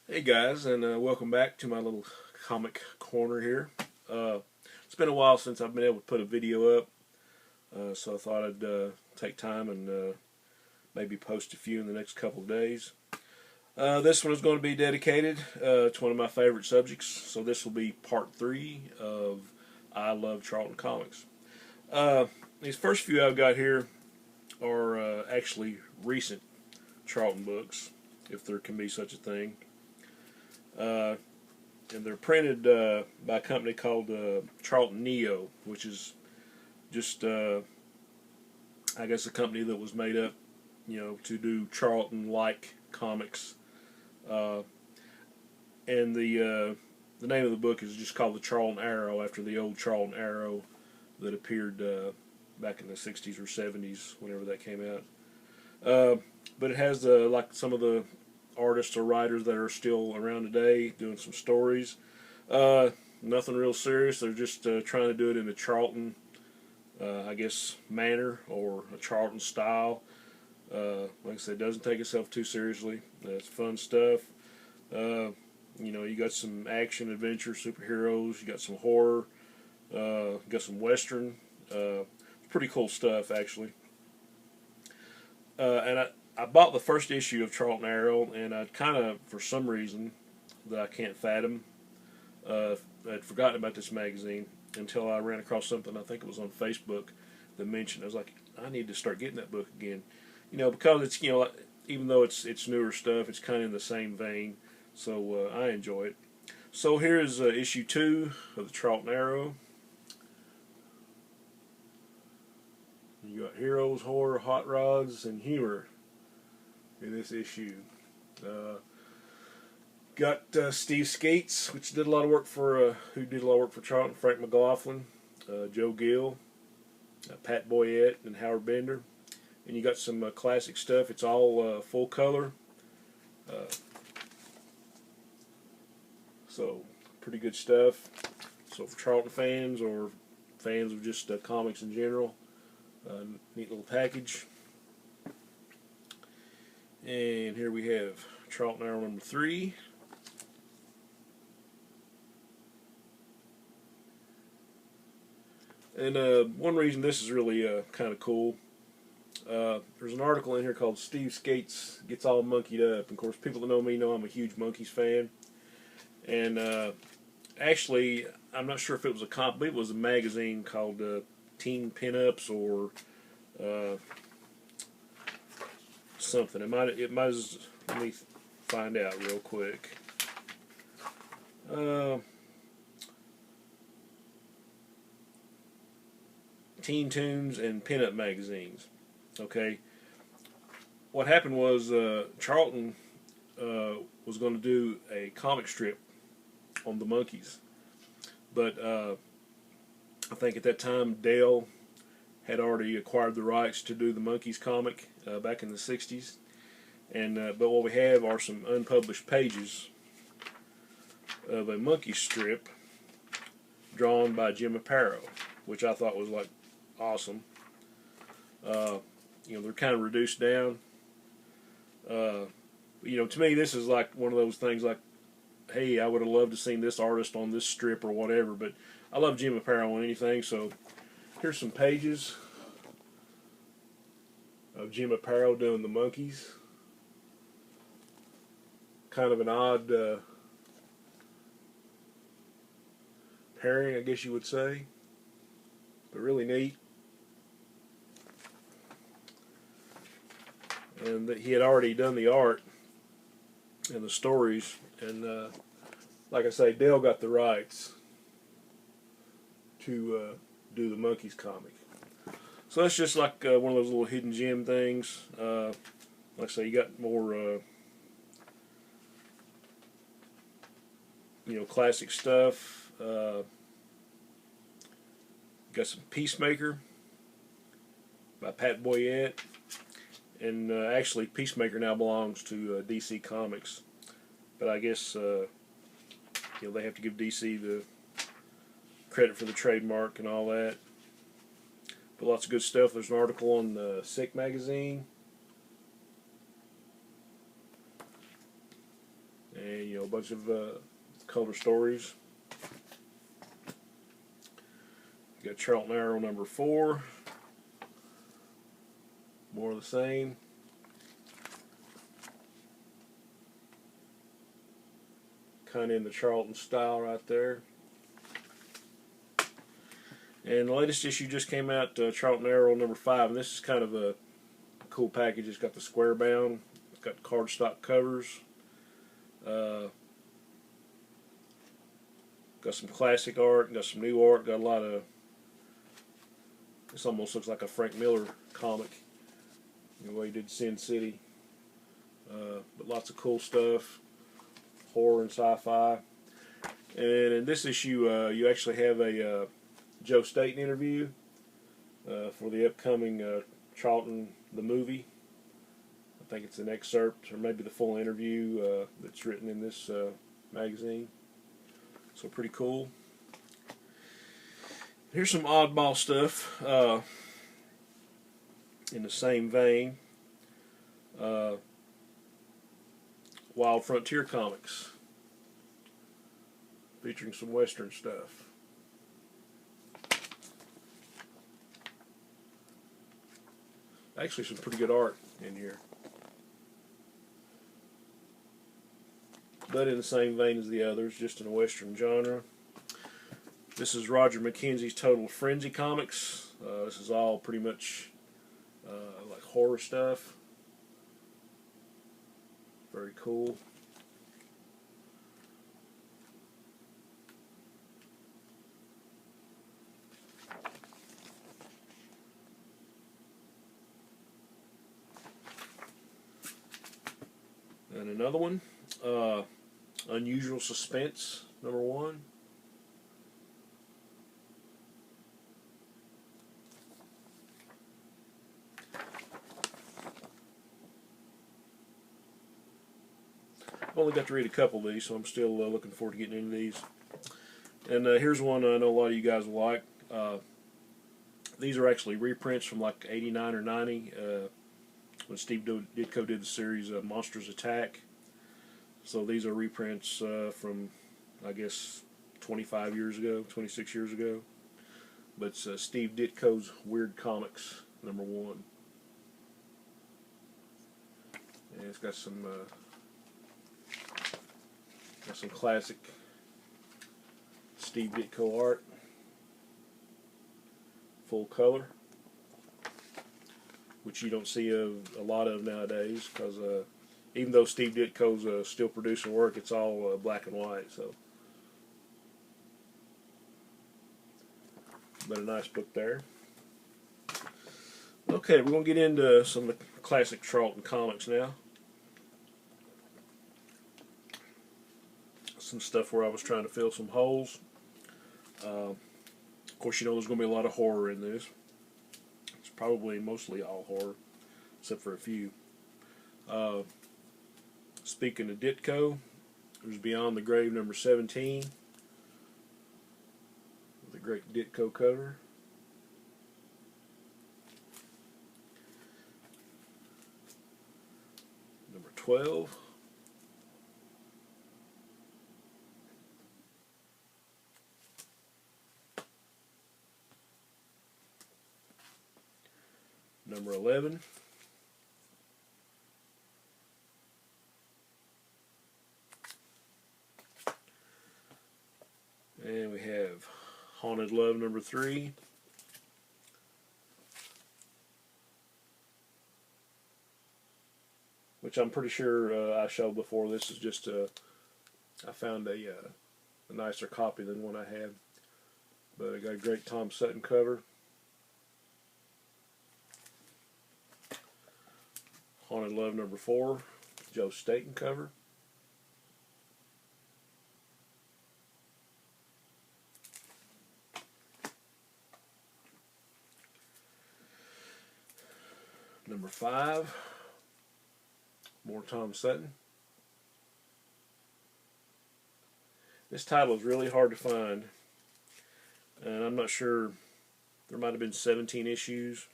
Hey guys, and welcome back to my little comic corner here. It's been a while since I've been able to put a video up, so I thought I'd take time and maybe post a few in the next couple of days. This one is going to be dedicated to one of my favorite subjects, so this will be part 3 of I Love Charlton Comics. These first few I've got here are actually recent Charlton books, if there can be such a thing. And they're printed by a company called Charlton Neo, which is just, I guess, a company that was made up, to do Charlton-like comics. And the name of the book is just called the Charlton Arrow, after the old Charlton Arrow that appeared back in the 60s or 70s, whenever that came out. But it has like some of the artists or writers that are still around today doing some stories. Nothing real serious. They're just trying to do it in a Charlton, I guess, manner or a Charlton style. Like I said, it doesn't take itself too seriously. It's fun stuff. You got some action, adventure, superheroes. You got some horror. You got some western. Pretty cool stuff, actually. And I bought the first issue of Charlton Arrow, and I'd kind of, for some reason that I can't fathom, I'd forgotten about this magazine until I ran across something, I think it was on Facebook, that mentioned. I was like, I need to start getting that book again. Because it's, even though it's newer stuff, it's kind of in the same vein, so I enjoy it. So here's issue 2 of the Charlton Arrow. You got heroes, horror, hot rods, and humor in this issue. Got Steve Skates, which did a lot of work for who did a lot of work for Charlton, Frank McLaughlin, Joe Gill, Pat Boyette, and Howard Bender. And you got some classic stuff. It's all full color, so pretty good stuff. So for Charlton fans or fans of just comics in general, neat little package. And here we have Charlton Arrow number 3. And one reason this is really kind of cool, there's an article in here called Steve Skates Gets All Monkeyed Up. And of course, people that know me know I'm a huge Monkees fan. And actually, I'm not sure if it was it was a magazine called Teen Pinups or something. It might let me find out real quick. Teen Tunes and Pinup magazines. Okay. What happened was Charlton was going to do a comic strip on the Monkees, but I think at that time Dale had already acquired the rights to do the Monkees comic back in the 60s. And but what we have are some unpublished pages of a Monkees strip drawn by Jim Aparo, which I thought was like awesome. They're kind of reduced down. To me, this is like one of those things like, hey, I would have loved to seen this artist on this strip or whatever, but I love Jim Aparo on anything, so here's some pages of Jim Aparo doing the Monkees. Kind of an odd pairing, I guess you would say, but really neat. And that he had already done the art and the stories, and like I say, Dale got the rights to do the Monkees comic. So that's just like one of those little hidden gem things. Like I say, you got more classic stuff. Got some Peacemaker by Pat Boyette. And actually, Peacemaker now belongs to DC Comics, but I guess they have to give DC the credit for the trademark and all that. But lots of good stuff. There's an article on Sick magazine, and a bunch of color stories. You got Charlton Arrow number 4. More of the same. Kind of in the Charlton style right there. And the latest issue just came out, Charlton Arrow number 5, and this is kind of a cool package. It's got the square bound, it's got cardstock covers, got some classic art, got some new art, got a lot of, this almost looks like a Frank Miller comic, the way he did Sin City, but lots of cool stuff, horror and sci-fi. And in this issue, you actually have a Joe Staten interview for the upcoming Charlton the movie. I think it's an excerpt or maybe the full interview that's written in this magazine. So pretty cool. Here's some oddball stuff in the same vein. Wild Frontier Comics, featuring some Western stuff. Actually, some pretty good art in here. But in the same vein as the others, just in a Western genre. This is Roger McKenzie's Total Frenzy Comics. This is all pretty much like horror stuff. Very cool. And another one, Unusual Suspense, number 1. I've only got to read a couple of these, so I'm still looking forward to getting into these. And here's one I know a lot of you guys will like. These are actually reprints from like 89 or 90. When Steve Ditko did the series Monsters Attack. So these are reprints from, I guess, 25 years ago, 26 years ago. But it's Steve Ditko's Weird Comics, number 1. And it's got some classic Steve Ditko art, full color, which you don't see a lot of nowadays, because even though Steve Ditko's still producing work, it's all black and white. So, but a nice book there. Okay, we're going to get into some of the classic Charlton comics now. Some stuff where I was trying to fill some holes. Of course, you know there's going to be a lot of horror in this. It's probably mostly all horror, except for a few. Speaking of Ditko, there's Beyond the Grave number 17, with a great Ditko cover. Number 12. Number 11. And we have Haunted Love number 3. Which I'm pretty sure I showed before. This is just I found a nicer copy than one I had. But I got a great Tom Sutton cover. Haunted Love number 4, Joe Staten cover. Number 5, more Tom Sutton. This title is really hard to find, and I'm not sure. There might have been 17 issues.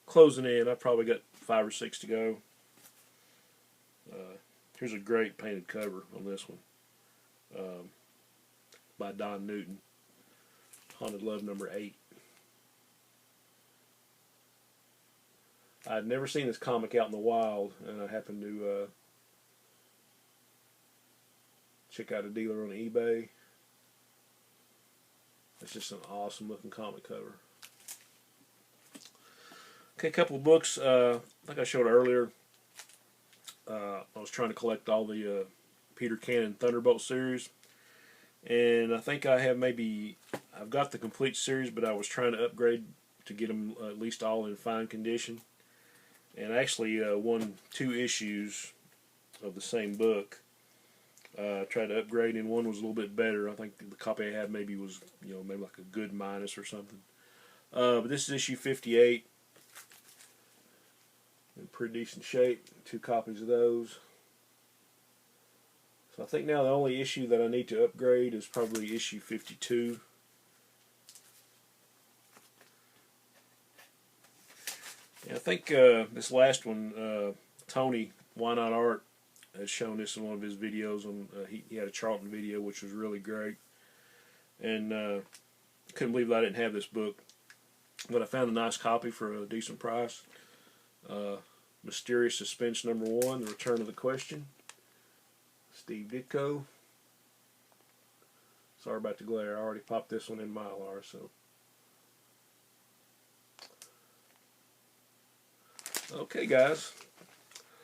Closing in, I've probably got 5 or 6 to go. Here's a great painted cover on this one, um, by Don Newton. Haunted Love number 8. I'd never seen this comic out in the wild, and I happened to check out a dealer on eBay. It's just an awesome looking comic cover. Okay, a couple of books. Like I showed earlier, I was trying to collect all the Peter Cannon Thunderbolt series, and I think I have I've got the complete series, but I was trying to upgrade to get them at least all in fine condition. And I actually won 2 issues of the same book. Tried to upgrade, and one was a little bit better. I think the copy I had maybe was, maybe like a good minus or something. But this is issue 58. In pretty decent shape. 2 copies of those. So I think now the only issue that I need to upgrade is probably issue 52. Yeah, I think this last one, Tony, Why Not Art, has shown this in one of his videos. He had a Charlton video, which was really great. And couldn't believe I didn't have this book. But I found a nice copy for a decent price. Mysterious Suspense number 1, The Return of the Question. Steve Ditko. Sorry about the glare. I already popped this one in Mylar, so. Okay, guys.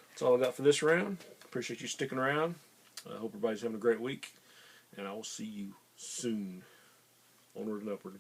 That's all I got for this round. Appreciate you sticking around. I hope everybody's having a great week. And I will see you soon. Onward and upward.